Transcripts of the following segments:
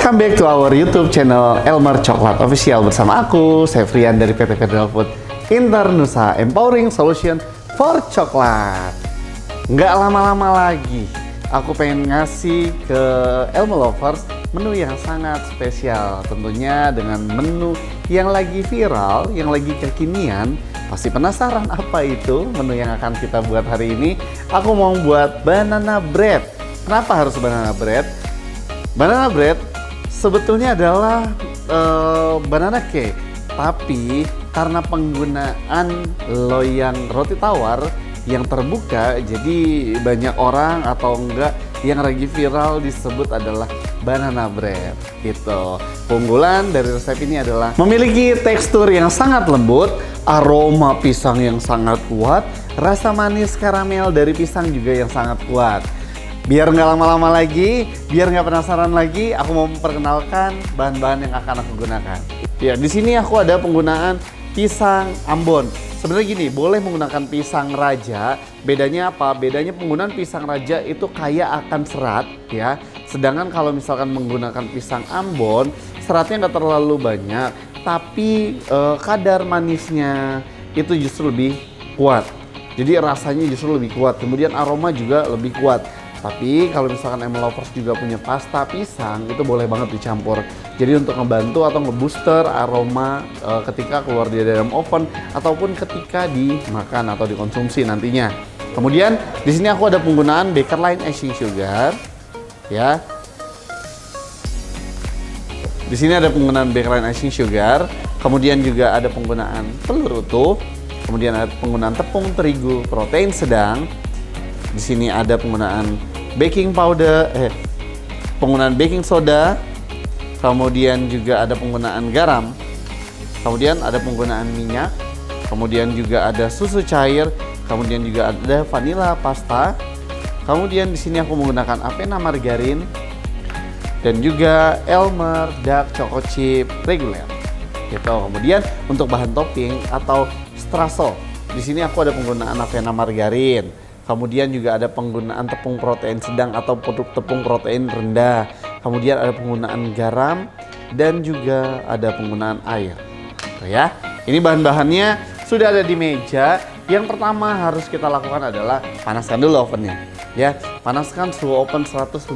Welcome back to our YouTube channel Elmer Coklat Official bersama aku, Sevrian dari PT Federal Food Internusa, Empowering Solution for Coklat. Nggak lama-lama lagi, aku pengen ngasih ke Elmer Lovers menu yang sangat spesial. Tentunya dengan menu yang lagi viral, yang lagi kekinian. Pasti penasaran apa itu menu yang akan kita buat hari ini? Aku mau buat banana bread. Kenapa harus banana bread? Banana bread sebetulnya adalah banana cake, tapi karena penggunaan loyang roti tawar yang terbuka, jadi banyak orang atau enggak yang lagi viral disebut adalah banana bread gitu. Keunggulan dari resep ini adalah memiliki tekstur yang sangat lembut, aroma pisang yang sangat kuat, rasa manis karamel dari pisang juga yang sangat kuat. Biar nggak lama-lama lagi, biar nggak penasaran lagi, aku mau memperkenalkan bahan-bahan yang akan aku gunakan. Ya, di sini aku ada penggunaan pisang Ambon. Sebenarnya gini, boleh menggunakan pisang raja. Bedanya apa? Bedanya penggunaan pisang raja itu kaya akan serat, ya. Sedangkan kalau misalkan menggunakan pisang Ambon, seratnya nggak terlalu banyak, tapi kadar manisnya itu justru lebih kuat. Jadi rasanya justru lebih kuat. Kemudian aroma juga lebih kuat. Tapi kalau misalkan Elmer Lovers juga punya pasta pisang, itu boleh banget dicampur. Jadi untuk ngebantu atau ngebooster aroma ketika keluar dari dalam oven ataupun ketika dimakan atau dikonsumsi nantinya. Kemudian di sini aku ada penggunaan Baker Line icing sugar, ya. Di sini ada penggunaan Baker Line icing sugar. Kemudian juga ada penggunaan telur utuh. Kemudian ada penggunaan tepung terigu protein sedang. Di sini ada penggunaan baking powder, penggunaan baking soda, kemudian juga ada penggunaan garam, kemudian ada penggunaan minyak, kemudian juga ada susu cair, kemudian juga ada vanilla pasta, kemudian di sini aku menggunakan Avena margarin dan juga Elmer dark choco chip reguler. Gitu. Kemudian untuk bahan topping atau strassel, di sini aku ada penggunaan Avena margarin. Kemudian juga ada penggunaan tepung protein sedang atau tepung protein rendah. Kemudian ada penggunaan garam dan juga ada penggunaan air. Oke ya. Ini bahan-bahannya sudah ada di meja. Yang pertama harus kita lakukan adalah panaskan dulu ovennya. Ya, panaskan suhu oven 150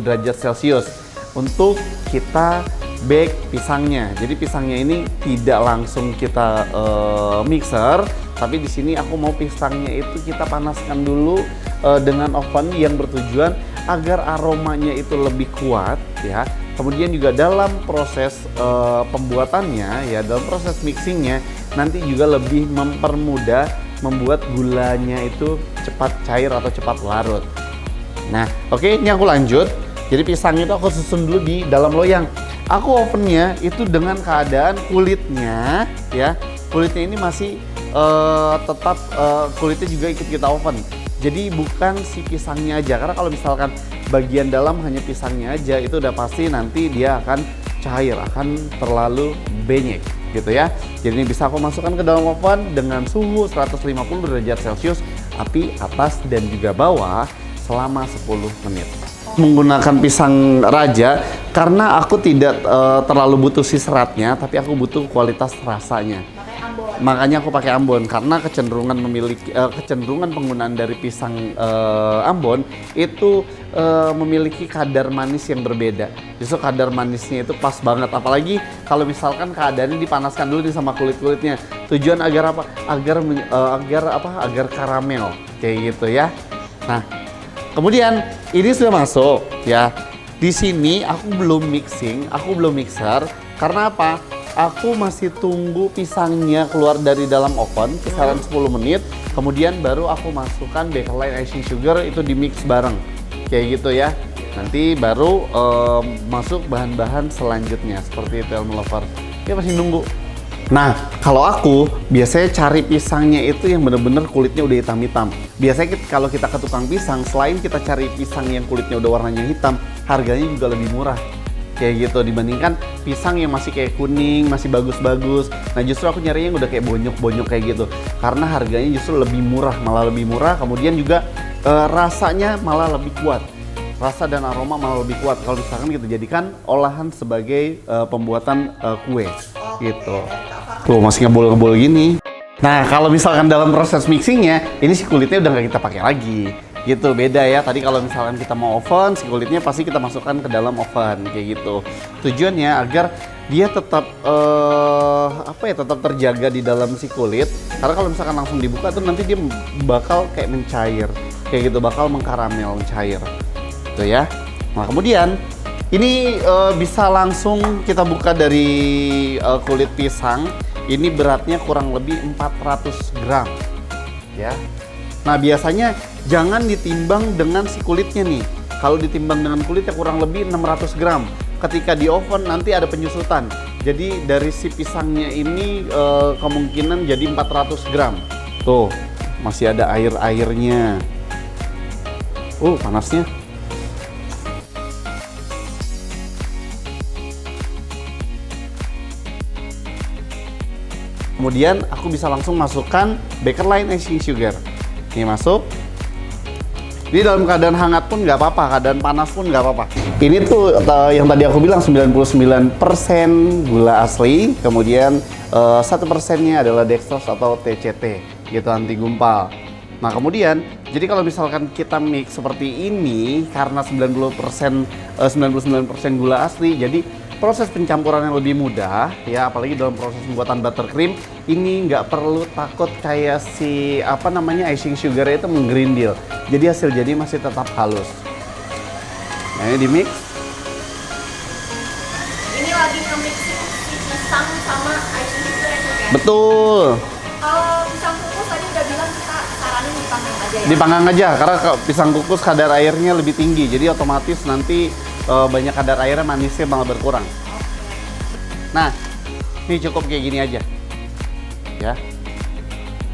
derajat Celcius untuk kita bake pisangnya. Jadi pisangnya ini tidak langsung kita mixer. Tapi di sini aku mau pisangnya itu kita panaskan dulu dengan oven yang bertujuan agar aromanya itu lebih kuat, ya. Kemudian juga dalam proses pembuatannya, ya, dalam proses mixingnya nanti juga lebih mempermudah membuat gulanya itu cepat cair atau cepat larut. Nah, oke, ini aku lanjut. Jadi pisang itu aku susun dulu di dalam loyang. Aku ovennya itu dengan keadaan kulitnya, ya, kulitnya ini masih tetap kulitnya juga ikut kita oven. Jadi bukan si pisangnya aja, karena kalau misalkan bagian dalam hanya pisangnya aja itu udah pasti nanti dia akan cair, akan terlalu benyek gitu ya. Jadi ini bisa aku masukkan ke dalam oven dengan suhu 150 derajat Celcius, api atas dan juga bawah selama 10 menit. Menggunakan pisang raja karena aku tidak terlalu butuh si seratnya, tapi aku butuh kualitas rasanya. Makanya aku pakai Ambon karena kecenderungan penggunaan dari pisang Ambon itu memiliki kadar manis yang berbeda. Justru kadar manisnya itu pas banget, apalagi kalau misalkan keadaannya dipanaskan dulu nih sama kulit-kulitnya. Tujuan agar apa? Agar karamel kayak gitu ya. Nah, kemudian ini sudah masuk ya. Di sini aku belum mixing, aku belum mixer karena apa? Aku masih tunggu pisangnya keluar dari dalam oven kisaran 10 menit. Kemudian baru aku masukkan Baker Line icing sugar itu di mix bareng. Kayak gitu ya. Nanti baru masuk bahan-bahan selanjutnya seperti itu Elmer Lovers. Ya masih nunggu. Nah, kalau aku biasanya cari pisangnya itu yang bener-bener kulitnya udah hitam-hitam. Biasanya kalau kita ke tukang pisang, selain kita cari pisang yang kulitnya udah warnanya hitam, harganya juga lebih murah. Kayak gitu dibandingkan pisang yang masih kayak kuning, masih bagus-bagus. Nah justru aku nyari yang udah kayak bonyok-bonyok kayak gitu karena harganya justru lebih murah, malah lebih murah. Kemudian juga rasanya malah lebih kuat rasa dan aroma malah lebih kuat kalau misalkan kita jadikan olahan sebagai pembuatan kue gitu. Tuh masih ngebul-ngebul gini. Nah kalau misalkan dalam proses mixingnya, ini si kulitnya udah nggak kita pakai lagi. Gitu, beda ya. Tadi kalau misalkan kita mau oven, si kulitnya pasti kita masukkan ke dalam oven kayak gitu. Tujuannya agar dia tetap tetap terjaga di dalam si kulit. Karena kalau misalkan langsung dibuka tuh nanti dia bakal kayak mencair, kayak gitu, bakal mengkaramel, mencair. Tuh ya. Nah kemudian ini bisa langsung kita buka dari kulit pisang. Ini beratnya kurang lebih 400 gram ya. Nah biasanya jangan ditimbang dengan si kulitnya nih. Kalau ditimbang dengan kulitnya kurang lebih 600 gram. Ketika di oven nanti ada penyusutan. Jadi dari si pisangnya ini kemungkinan jadi 400 gram. Tuh masih ada air-airnya. Panasnya. Kemudian aku bisa langsung masukkan Bakerline icing sugar. Ini masuk. Ini dalam keadaan hangat pun nggak apa-apa, keadaan panas pun nggak apa-apa. Ini tuh yang tadi aku bilang 99% gula asli, kemudian 1%-nya adalah dextrose atau TCT, gitu, anti gumpal. Nah kemudian, jadi kalau misalkan kita mix seperti ini, karena 99% gula asli, jadi proses pencampurannya lebih mudah ya, apalagi dalam proses pembuatan buttercream ini nggak perlu takut kayak si icing sugar itu menggerindil. Jadi hasil jadi masih tetap halus. Nah ini di mix. Ini lagi nge-mixing si pisang sama icing sugar ya? Betul. Kalau pisang kukus tadi udah bilang kita saranin dipanggang aja ya? Dipanggang aja karena pisang kukus kadar airnya lebih tinggi, jadi otomatis nanti banyak kadar airnya, manisnya malah berkurang. Nah, ini cukup kayak gini aja ya.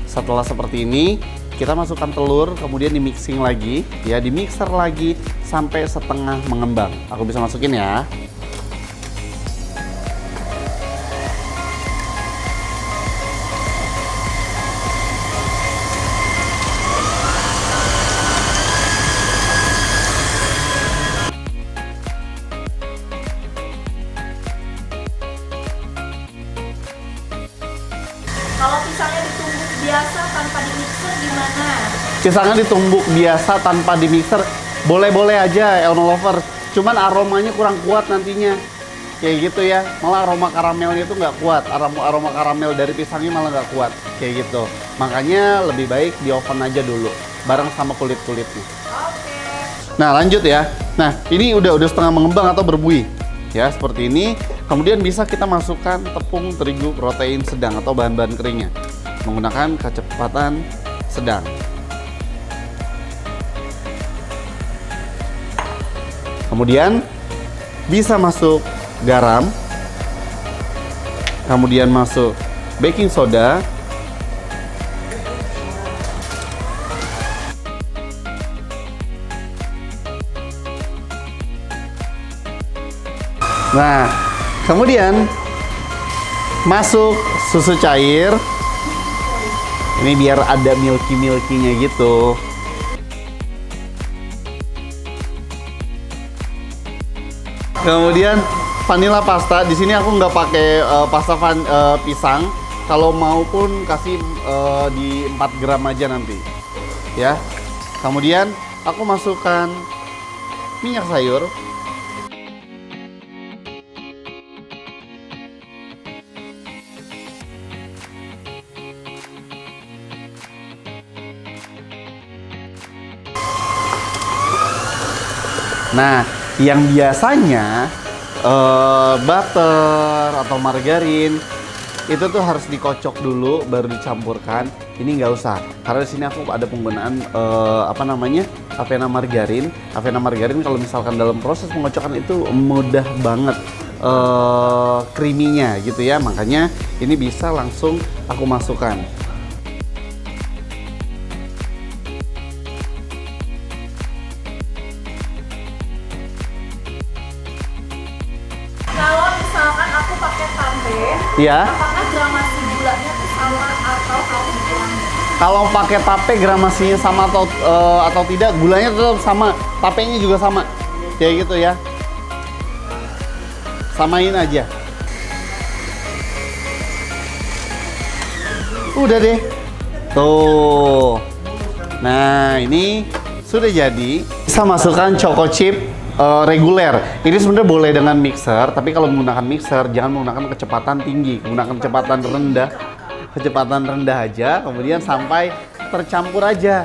Setelah seperti ini kita masukkan telur, kemudian di mixing lagi ya, di mixer lagi sampai setengah mengembang. Aku bisa masukin ya. Kalau pisangnya ditumbuk biasa tanpa di mixer gimana? Pisangnya ditumbuk biasa tanpa di mixer boleh-boleh aja Elno Lover, cuman aromanya kurang kuat nantinya kayak gitu ya. Malah aroma karamelnya itu nggak kuat, aroma karamel dari pisangnya malah nggak kuat kayak gitu. Makanya lebih baik di oven aja dulu bareng sama kulit-kulitnya. Nah lanjut ya. Nah ini udah setengah mengembang atau berbuih ya, seperti ini. Kemudian bisa kita masukkan tepung terigu protein sedang atau bahan-bahan keringnya menggunakan kecepatan sedang. Kemudian bisa masuk garam, kemudian masuk baking soda, nah kemudian masuk susu cair. Ini biar ada milky-milky-nya gitu. Kemudian vanilla pasta. Di sini aku nggak pakai pasta pisang. Kalau mau pun kasih di 4 gram aja nanti. Ya. Kemudian aku masukkan minyak sayur. Nah, yang biasanya butter atau margarin itu tuh harus dikocok dulu baru dicampurkan. Ini nggak usah, karena di sini aku ada penggunaan Avena margarin. Avena margarin kalau misalkan dalam proses pengocokan itu mudah banget creamy-nya gitu ya. Makanya ini bisa langsung aku masukkan. Kalau misalkan aku pakai tambe, Iya. apakah gramasi gulanya tuh sama atau harus dikurangin? Kalau pakai tape gramasinya sama atau tidak, gulanya tetap sama, tapenya juga sama. Kayak gitu ya. Samain aja. Udah deh. Tuh. Nah, ini sudah jadi. Bisa masukkan choco chip reguler. Ini sebenarnya boleh dengan mixer, tapi kalau menggunakan mixer jangan menggunakan kecepatan tinggi, menggunakan kecepatan rendah. Kecepatan rendah aja, kemudian sampai tercampur aja.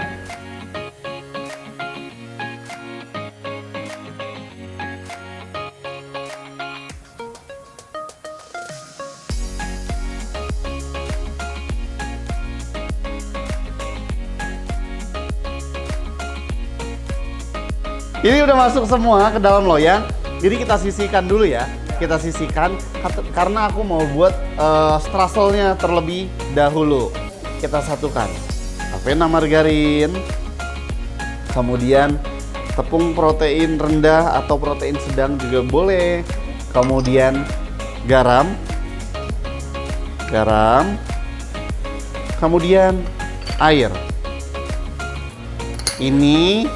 Ini udah masuk semua ke dalam loyang, jadi kita sisihkan dulu ya. Kita sisihkan karena aku mau buat strusselnya terlebih dahulu. Kita satukan avena margarin, kemudian tepung protein rendah atau protein sedang juga boleh, kemudian garam, kemudian air. Ini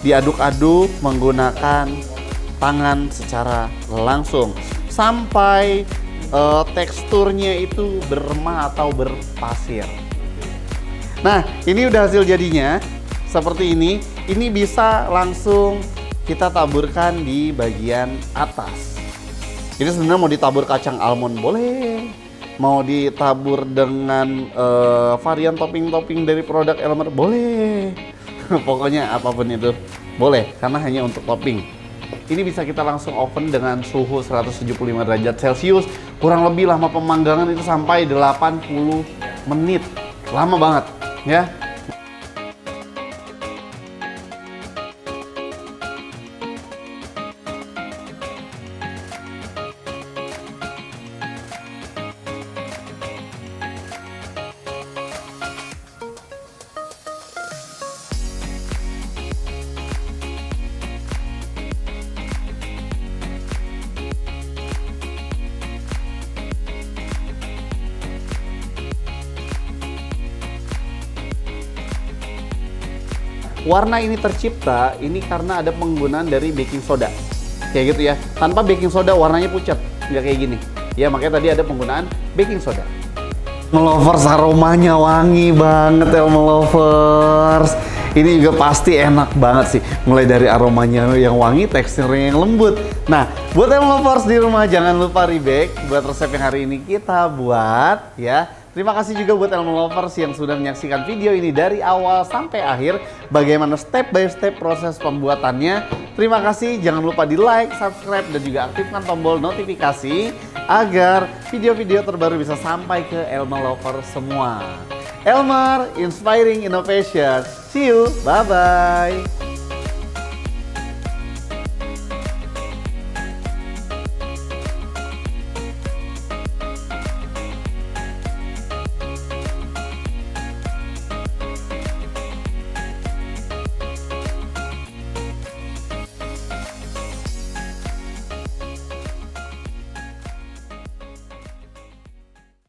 diaduk-aduk menggunakan tangan secara langsung sampai teksturnya itu beremah atau berpasir. Nah, ini udah hasil jadinya seperti ini. Ini bisa langsung kita taburkan di bagian atas. Ini sebenarnya mau ditabur kacang almond boleh, mau ditabur dengan varian topping-topping dari produk Elmer boleh. Pokoknya apapun itu boleh, karena hanya untuk topping. Ini bisa kita langsung oven dengan suhu 175 derajat Celcius. Kurang lebih lama pemanggangan itu sampai 80 menit. Lama banget ya. Warna ini tercipta ini karena ada penggunaan dari baking soda. Kayak gitu ya. Tanpa baking soda warnanya pucat, nggak kayak gini. Ya makanya tadi ada penggunaan baking soda. Melovers, aromanya wangi banget ya Melovers. Ini juga pasti enak banget sih. Mulai dari aromanya yang wangi, teksturnya yang lembut. Nah, buat Melovers di rumah jangan lupa rebake buat resep yang hari ini kita buat ya. Terima kasih juga buat Elmo Lovers yang sudah menyaksikan video ini dari awal sampai akhir. Bagaimana step by step proses pembuatannya. Terima kasih, jangan lupa di like, subscribe, dan juga aktifkan tombol notifikasi agar video-video terbaru bisa sampai ke Elmo Lovers semua. Elmer, Inspiring Innovation. See you, bye-bye.